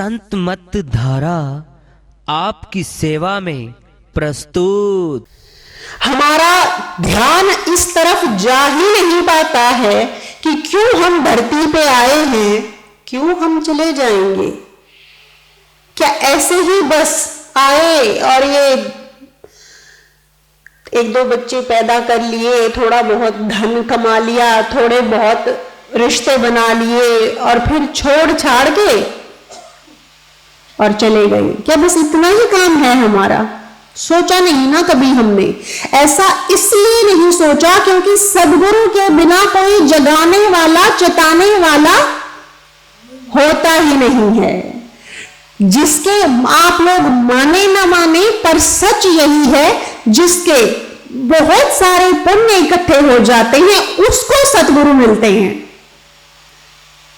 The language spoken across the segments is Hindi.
संत मत धारा आपकी सेवा में प्रस्तुत। हमारा ध्यान इस तरफ जा ही नहीं पाता है कि क्यों हम धरती पे आए हैं, क्यों हम चले जाएंगे। क्या ऐसे ही बस आए और ये एक दो बच्चे पैदा कर लिए, थोड़ा बहुत धन कमा लिया, थोड़े बहुत रिश्ते बना लिए और फिर छोड़ छाड़ के और चले गए? क्या बस इतना ही काम है हमारा? सोचा नहीं ना कभी हमने। ऐसा इसलिए नहीं सोचा क्योंकि सद्गुरु के बिना कोई जगाने वाला, चेताने वाला होता ही नहीं है। जिसके आप लोग माने ना माने, पर सच यही है, जिसके बहुत सारे पुण्य इकट्ठे हो जाते हैं उसको सतगुरु मिलते हैं।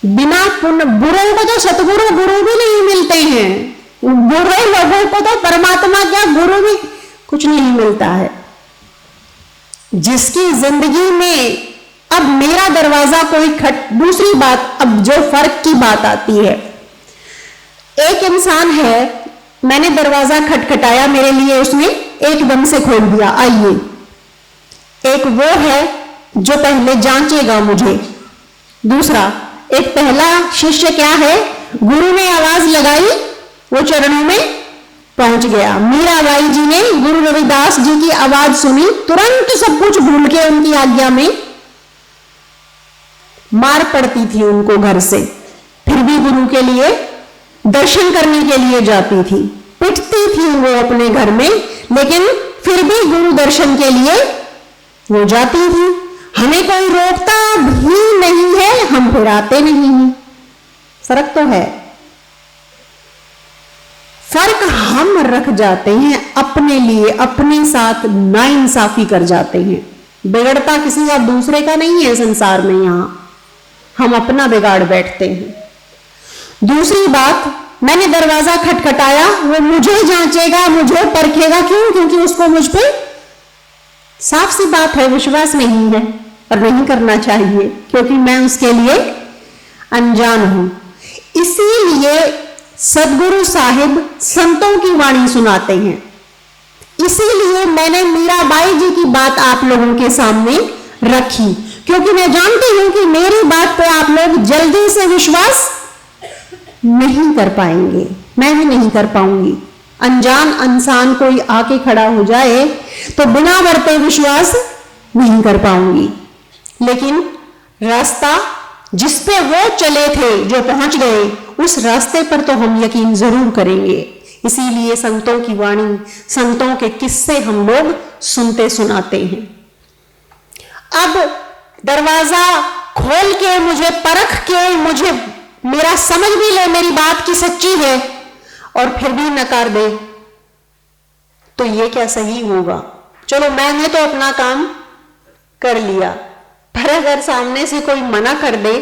बिना पुण्य बुरे को तो सतगुरु गुरु भी नहीं मिलते हैं। बुरे लोगों को तो परमात्मा क्या गुरु भी कुछ नहीं मिलता है। जिसकी जिंदगी में अब मेरा दरवाजा कोई दूसरी बात, अब जो फर्क की बात आती है, एक इंसान है, मैंने दरवाजा खटखटाया, मेरे लिए उसने एकदम से खोल दिया, आइए। एक वो है जो पहले जांचेगा मुझे। दूसरा, एक पहला शिष्य क्या है, गुरु ने आवाज लगाई, वो चरणों में पहुंच गया। मीराबाई जी ने गुरु रविदास जी की आवाज सुनी, तुरंत सब कुछ भूल के उनकी आज्ञा में मार पड़ती थी उनको घर से, फिर भी गुरु के लिए दर्शन करने के लिए जाती थी। पिटती थी वो अपने घर में, लेकिन फिर भी गुरु दर्शन के लिए वो जाती थी। हमें कोई रोकता भी नहीं है, हम फिर आते नहीं हैं। फर्क तो है। फर्क हम रख जाते हैं अपने लिए, अपने साथ नाइंसाफी कर जाते हैं। बिगड़ता किसी का दूसरे का नहीं है संसार में, यहां हम अपना बिगाड़ बैठते हैं। दूसरी बात, मैंने दरवाजा खटखटाया, वो मुझे जांचेगा, मुझे परखेगा। क्यों? क्योंकि उसको मुझ पे साफ सी बात है, विश्वास नहीं है और नहीं करना चाहिए, क्योंकि मैं उसके लिए अनजान हूं। इसीलिए सदगुरु साहिब संतों की वाणी सुनाते हैं। इसीलिए मैंने मीराबाई जी की बात आप लोगों के सामने रखी, क्योंकि मैं जानती हूं कि मेरी बात पे आप लोग जल्दी से विश्वास नहीं कर पाएंगे, मैं भी नहीं कर पाऊंगी। अनजान इंसान कोई आके खड़ा हो जाए तो बिना बरते विश्वास नहीं कर पाऊंगी। लेकिन रास्ता जिस पे वो चले थे, जो पहुंच गए, उस रास्ते पर तो हम यकीन जरूर करेंगे। इसीलिए संतों की वाणी, संतों के किस्से हम लोग सुनते सुनाते हैं। अब दरवाजा खोल के, मुझे परख के, मुझे मेरा समझ भी ले मेरी बात की सच्ची है और फिर भी नकार दे, तो ये क्या सही होगा? चलो मैंने तो अपना काम कर लिया, पर अगर सामने से कोई मना कर दे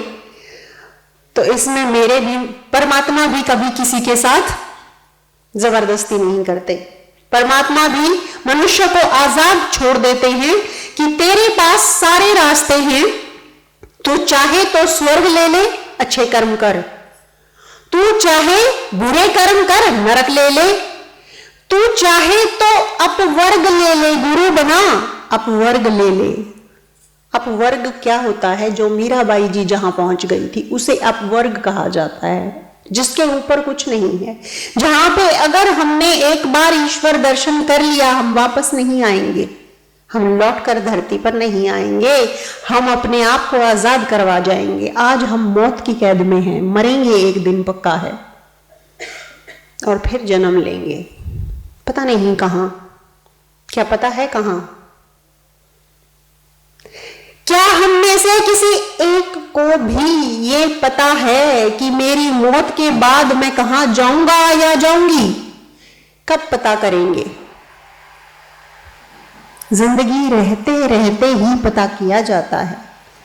तो इसमें मेरे भी, परमात्मा भी कभी किसी के साथ जबरदस्ती नहीं करते। परमात्मा भी मनुष्य को आजाद छोड़ देते हैं कि तेरे पास सारे रास्ते हैं, तू चाहे तो स्वर्ग ले ले, अच्छे कर्म कर, तू चाहे बुरे कर्म कर, नरक ले ले, तू चाहे तो अपवर्ग ले ले, गुरु बना अपवर्ग ले ले। अपवर्ग क्या होता है? जो मीराबाई जी जहां पहुंच गई थी उसे अपवर्ग कहा जाता है, जिसके ऊपर कुछ नहीं है, जहां पे अगर हमने एक बार ईश्वर दर्शन कर लिया, हम वापस नहीं आएंगे, हम लौट कर धरती पर नहीं आएंगे, हम अपने आप को आजाद करवा जाएंगे। आज हम मौत की कैद में हैं, मरेंगे एक दिन पक्का है, और फिर जन्म लेंगे, पता नहीं कहां। क्या पता है कहां? क्या हम में से किसी एक को भी ये पता है कि मेरी मौत के बाद मैं कहां जाऊंगा या जाऊंगी? कब पता करेंगे? जिंदगी रहते रहते ही पता किया जाता है।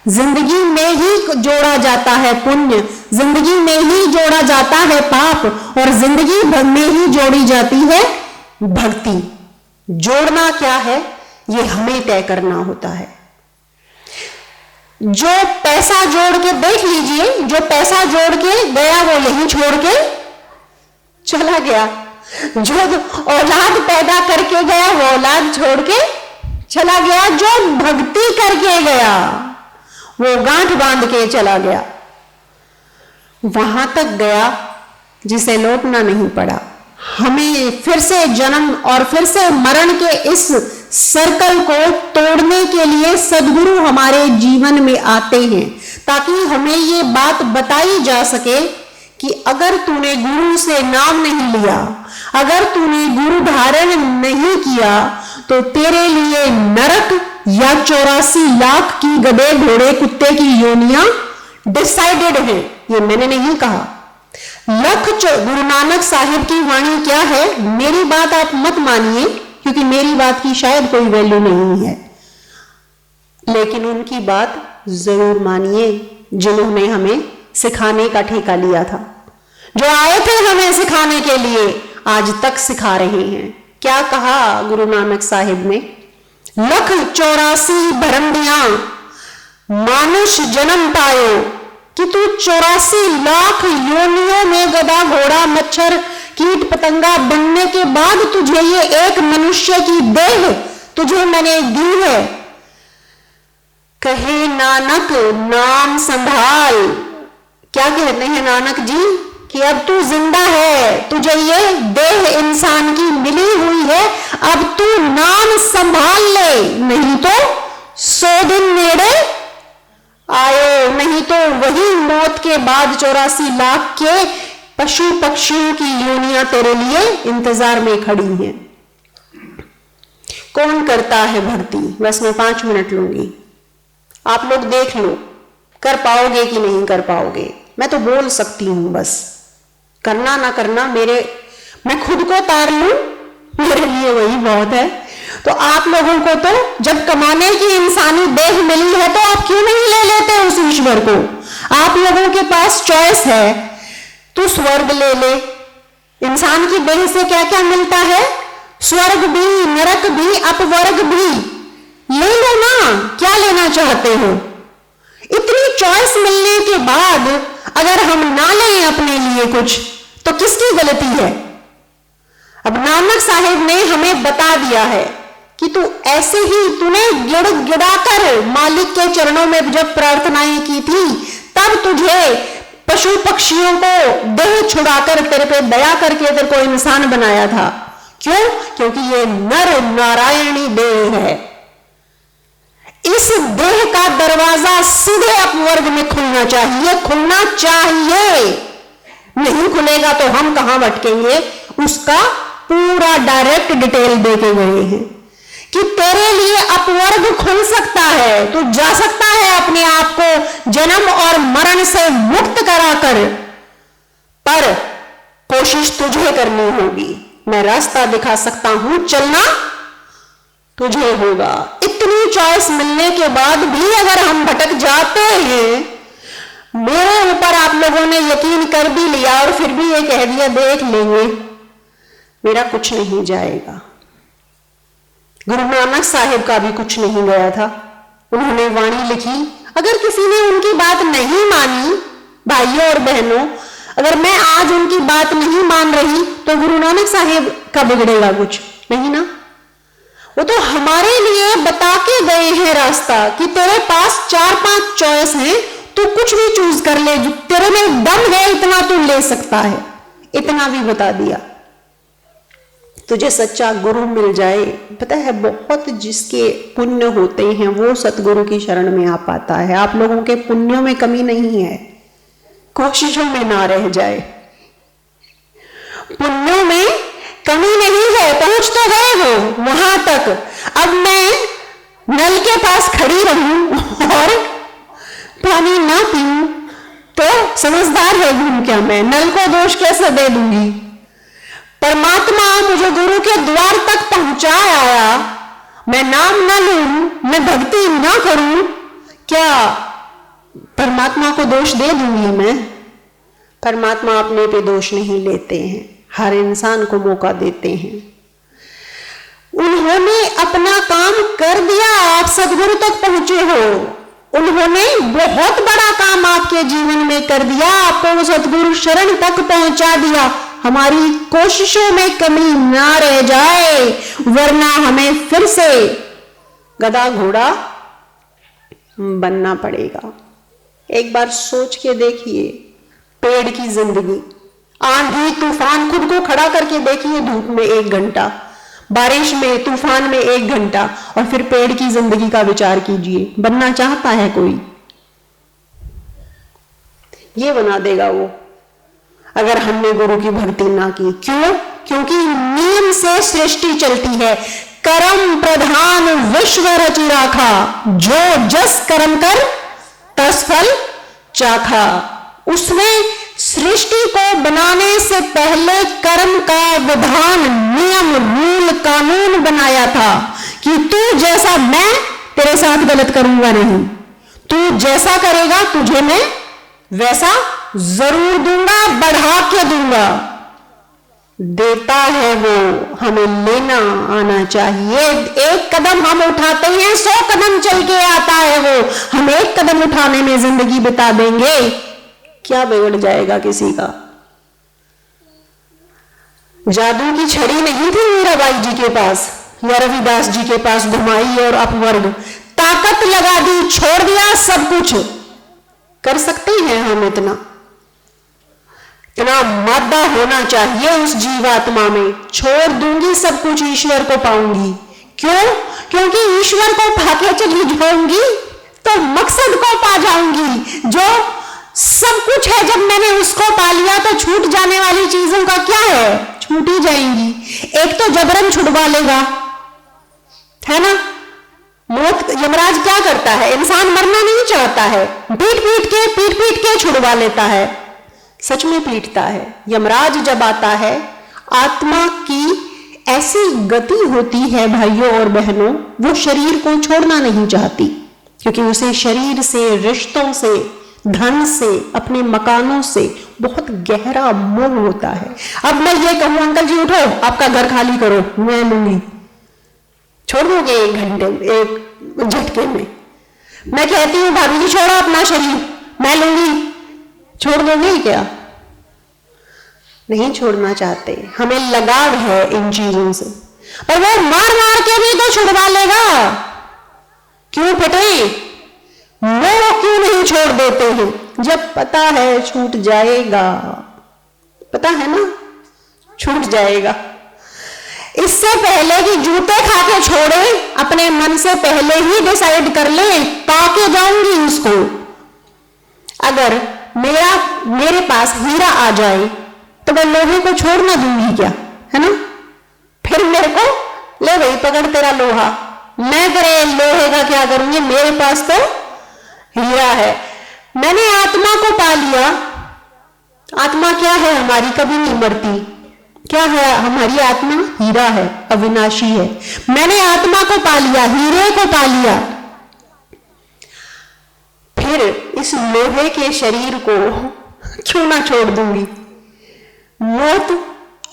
जिंदगी में ही जोड़ा जाता है पुण्य, जिंदगी में ही जोड़ा जाता है पाप, और जिंदगी भर में ही जोड़ी जाती है भक्ति। जोड़ना क्या है, ये हमें तय करना होता है। जो पैसा जोड़ के, देख लीजिए, जो पैसा जोड़ के गया वो यहीं छोड़ के चला गया। जो औलाद पैदा करके गया वो औलाद छोड़ के चला गया। जो भक्ति करके गया वो गांठ बांध के चला गया, वहां तक गया जिसे लौटना नहीं पड़ा। हमें फिर से जन्म और फिर से मरण के इस सर्कल को तोड़ने के लिए सद्गुरु हमारे जीवन में आते हैं, ताकि हमें ये बात बताई जा सके कि अगर तूने गुरु से नाम नहीं लिया, अगर तूने गुरु धारण नहीं किया, तो तेरे लिए नरक या 84 लाख की गधे घोड़े कुत्ते की योनियां डिसाइडेड है। ये मैंने नहीं कहा। गुरु नानक साहिब की वाणी क्या है, मेरी बात आप मत मानिए, क्योंकि मेरी बात की शायद कोई वैल्यू नहीं है, लेकिन उनकी बात जरूर मानिए जिन्होंने हमें सिखाने का ठेका लिया था, जो आए थे हमें सिखाने के लिए, आज तक सिखा रहे हैं। क्या कहा गुरु नानक साहिब ने? 184 भरंडियां मानुष जन्म पायो कि तू 84 लाख योनियों में गधा घोड़ा मच्छर कीट पतंगा बनने के बाद तुझे ये एक मनुष्य की देह तुझे मैंने दी है। कहे नानक नाम संभाल। क्या कहते हैं नानक जी कि अब तू जिंदा है, तुझे ये देह इंसान की मिली हुई है, अब तू नाम संभाल ले, नहीं तो 100 दिन नेड़े आयो, नहीं तो वही मौत के बाद 84 लाख के पशु पक्षियों की योनियां तेरे लिए इंतजार में खड़ी हैं। कौन करता है भक्ति? बस मैं 5 मिनट लूंगी, आप लोग देख लो कर पाओगे कि नहीं कर पाओगे। मैं तो बोल सकती हूं, बस करना ना करना मैं खुद को तार लूं, मेरे लिए वही बहुत है। तो आप लोगों को तो जब कमाने की इंसानी देह मिली है तो आप क्यों नहीं ले लेते उस ईश्वर को? आप लोगों के पास चॉइस है, तू स्वर्ग ले ले। इंसान की देह से क्या क्या मिलता है? स्वर्ग भी, नरक भी, अपवर्ग भी। ले लो ना, क्या लेना चाहते हो? इतनी चॉइस मिलने के बाद अगर हम ना लें अपने लिए कुछ, तो किसकी गलती है? अब नानक साहिब ने हमें बता दिया है कि तू ऐसे ही, तूने गिड़गिड़ाकर मालिक के चरणों में जब प्रार्थनाएं की थी, तब तुझे पशु पक्षियों को देह छुड़ाकर तेरे पे दया करके तेरे को इंसान बनाया था। क्यों? क्योंकि ये नर नारायणी देह है। इस देह का दरवाजा सीधे अपवर्ग में खुलना चाहिए, खुलना चाहिए। नहीं खुलेगा तो हम कहां भटकेंगे? उसका पूरा डायरेक्ट डिटेल देके गए हैं कि तेरे लिए अपवर्ग खुल सकता है, तू जा सकता है अपने आप को जन्म और मरण से मुक्त कराकर, पर कोशिश तुझे करनी होगी। मैं रास्ता दिखा सकता हूं, चलना तुझे होगा। इतनी चॉइस मिलने के बाद भी अगर हम भटक जाते हैं, मेरे ऊपर आप लोगों ने यकीन कर भी लिया और फिर भी ये कह दिया देख लेंगे, मेरा कुछ नहीं जाएगा। गुरु नानक साहिब का भी कुछ नहीं गया था। उन्होंने वाणी लिखी, अगर किसी ने उनकी बात नहीं मानी, भाइयों और बहनों, अगर मैं आज उनकी बात नहीं मान रही तो गुरु नानक साहिब का बिगड़ेगा कुछ नहीं ना। वो तो हमारे लिए बता के गए हैं रास्ता कि तेरे पास 4-5 चॉइस हैं, तू कुछ भी चूज कर ले, जो तेरे में दम है इतना तू ले सकता है। इतना भी बता दिया। तुझे सच्चा गुरु मिल जाए, पता है बहुत जिसके पुण्य होते हैं वो सतगुरु की शरण में आ पाता है। आप लोगों के पुण्यों में कमी नहीं है, कोशिशों में ना रह जाए। पुण्यों में कमी नहीं है, पहुंच तो गए हो वहां तक। अब मैं नल के पास खड़ी रहूं और पानी ना पीऊं तो समझदार है हूं क्या? मैं नल को दोष कैसे दे दूंगी? परमात्मा मुझे गुरु के द्वार तक पहुंचाया, मैं नाम ना लूं, मैं भक्ति ना करूं, क्या परमात्मा को दोष दे दूंगी मैं? परमात्मा अपने पे दोष नहीं लेते हैं, हर इंसान को मौका देते हैं। उन्होंने अपना काम कर दिया, आप सदगुरु तक पहुंचे हो। उन्होंने बहुत बड़ा काम आपके जीवन में कर दिया, आपको सदगुरु शरण तक पहुंचा दिया। हमारी कोशिशों में कमी ना रह जाए, वरना हमें फिर से गधा घोड़ा बनना पड़ेगा। एक बार सोच के देखिए, पेड़ की जिंदगी, आंधी तूफान, खुद को खड़ा करके देखिए धूप में 1 घंटा, बारिश में तूफान में 1 घंटा, और फिर पेड़ की जिंदगी का विचार कीजिए। बनना चाहता है कोई? ये बना देगा वो, अगर हमने गुरु की भक्ति ना की। क्यों? क्योंकि नियम से सृष्टि चलती है। कर्म प्रधान विश्व रचि राखा, जो जस कर्म कर तस फल चाखा। उसने सृष्टि को बनाने से पहले कर्म का विधान, नियम, रूल, कानून बनाया था कि तू जैसा, मैं तेरे साथ गलत करूंगा नहीं, तू जैसा करेगा तुझे मैं वैसा जरूर दूंगा, बढ़ा के दूंगा। देता है वो, हमें लेना आना चाहिए। एक कदम हम उठाते हैं, 100 कदम चल के आता है वो। हम 1 कदम उठाने में जिंदगी बिता देंगे, क्या बिगड़ जाएगा किसी का? जादू की छड़ी नहीं थी मीराबाई जी के पास या रविदास जी के पास, घुमाई और अपवर्ग, ताकत लगा दी, छोड़ दिया सब कुछ। कर सकते हैं हम इतना मादा होना चाहिए उस जीवात्मा में। छोड़ दूंगी सब कुछ, ईश्वर को पाऊंगी। क्यों? क्योंकि ईश्वर को पाके चली जाऊंगी तो मकसद को पा जाऊंगी। जो सब कुछ है, जब मैंने उसको पा लिया तो छूट जाने वाली चीजों का क्या है? छूट ही जाएंगी। एक तो जबरन छुड़वा लेगा, है ना? मौत, यमराज क्या करता है? इंसान मरना नहीं चाहता है, पीट पीट के छुड़वा लेता है। सच में पीटता है। यमराज जब आता है, आत्मा की ऐसी गति होती है भाइयों और बहनों, वो शरीर को छोड़ना नहीं चाहती, क्योंकि उसे शरीर से, रिश्तों से, धन से, अपने मकानों से बहुत गहरा मोह होता है। अब मैं ये कहूं, अंकल जी उठो, आपका घर खाली करो, मैं लूंगी, छोड़ दोगे 1 घंटे, 1 झटके में? मैं कहती हूं भाभी जी छोड़ो अपना शरीर, मैं लूंगी, छोड़ दोगे क्या? नहीं छोड़ना चाहते। हमें लगाव है इन चीजों से, पर वो मार मार के भी तो छुड़वा लेगा। क्यों फटे? वो क्यों नहीं छोड़ देते हैं? जब पता है छूट जाएगा, पता है ना छूट जाएगा। इससे पहले कि जूते खा के छोड़े, अपने मन से पहले ही डिसाइड कर ले, पाके जाऊंगी उसको। अगर मेरे पास हीरा आ जाए तो मैं लोहे को छोड़ ना दूंगी क्या? है ना? फिर मेरे को ले भाई पकड़ तेरा लोहा, मैं तेरे लोहे का क्या करूंगी? मेरे पास तो हीरा है। मैंने आत्मा को पा लिया। आत्मा क्या है हमारी? कभी नहीं मरती। क्या है हमारी आत्मा? हीरा है, अविनाशी है। मैंने आत्मा को पा लिया, हीरे को पा लिया। फिर इस लोहे के शरीर को क्यों ना छोड़ दूंगी? मौत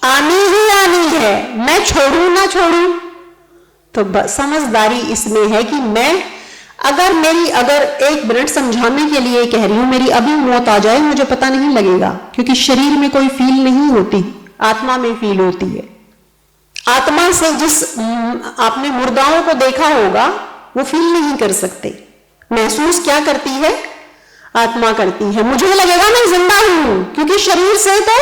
आनी ही आनी है, मैं छोड़ू ना छोड़ू? तो समझदारी इसमें है कि मैं अगर 1 मिनट समझाने के लिए कह रही हूं, मेरी अभी मौत आ जाए, मुझे पता नहीं लगेगा, क्योंकि शरीर में कोई फील नहीं होती, आत्मा में फील होती है। आत्मा से जिस आपने मुर्दाओं को देखा होगा, वो फील नहीं कर सकते। महसूस क्या करती है? आत्मा करती है। मुझे लगेगा मैं जिंदा हूं, क्योंकि शरीर से तो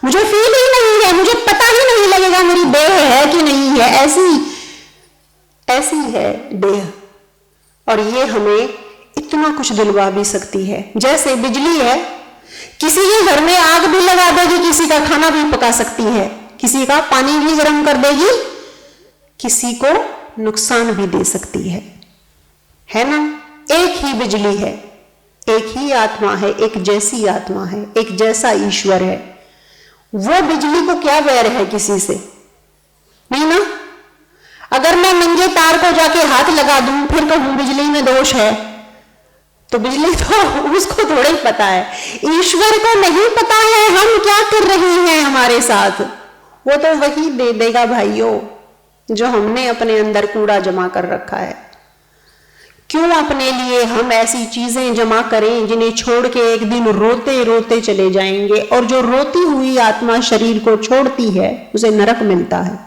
मुझे फील ही नहीं है, मुझे पता ही नहीं लगेगा मेरी देह है कि नहीं है। ऐसी है देह, और ये हमें इतना कुछ दिलवा भी सकती है। जैसे बिजली है, किसी के घर में आग भी लगा देगी, किसी का खाना भी पका सकती है, किसी का पानी भी गर्म कर देगी, किसी को नुकसान भी दे सकती है ना? एक ही बिजली है, एक ही आत्मा है, एक जैसी आत्मा है, एक जैसा ईश्वर है। वो बिजली को क्या बैर है किसी से? नहीं ना? अगर मैं नंगे तार को जाके हाथ लगा दूं, फिर कहूं बिजली में दोष है, तो बिजली तो उसको थोड़ा ही पता है। ईश्वर को नहीं पता है हम क्या कर रहे हैं हमारे साथ। वो तो वही दे देगा भाइयों, जो हमने अपने अंदर कूड़ा जमा कर रखा है। क्यों अपने लिए हम ऐसी चीजें जमा करें जिन्हें छोड़ के एक दिन रोते रोते चले जाएंगे, और जो रोती हुई आत्मा शरीर को छोड़ती है उसे नरक मिलता है।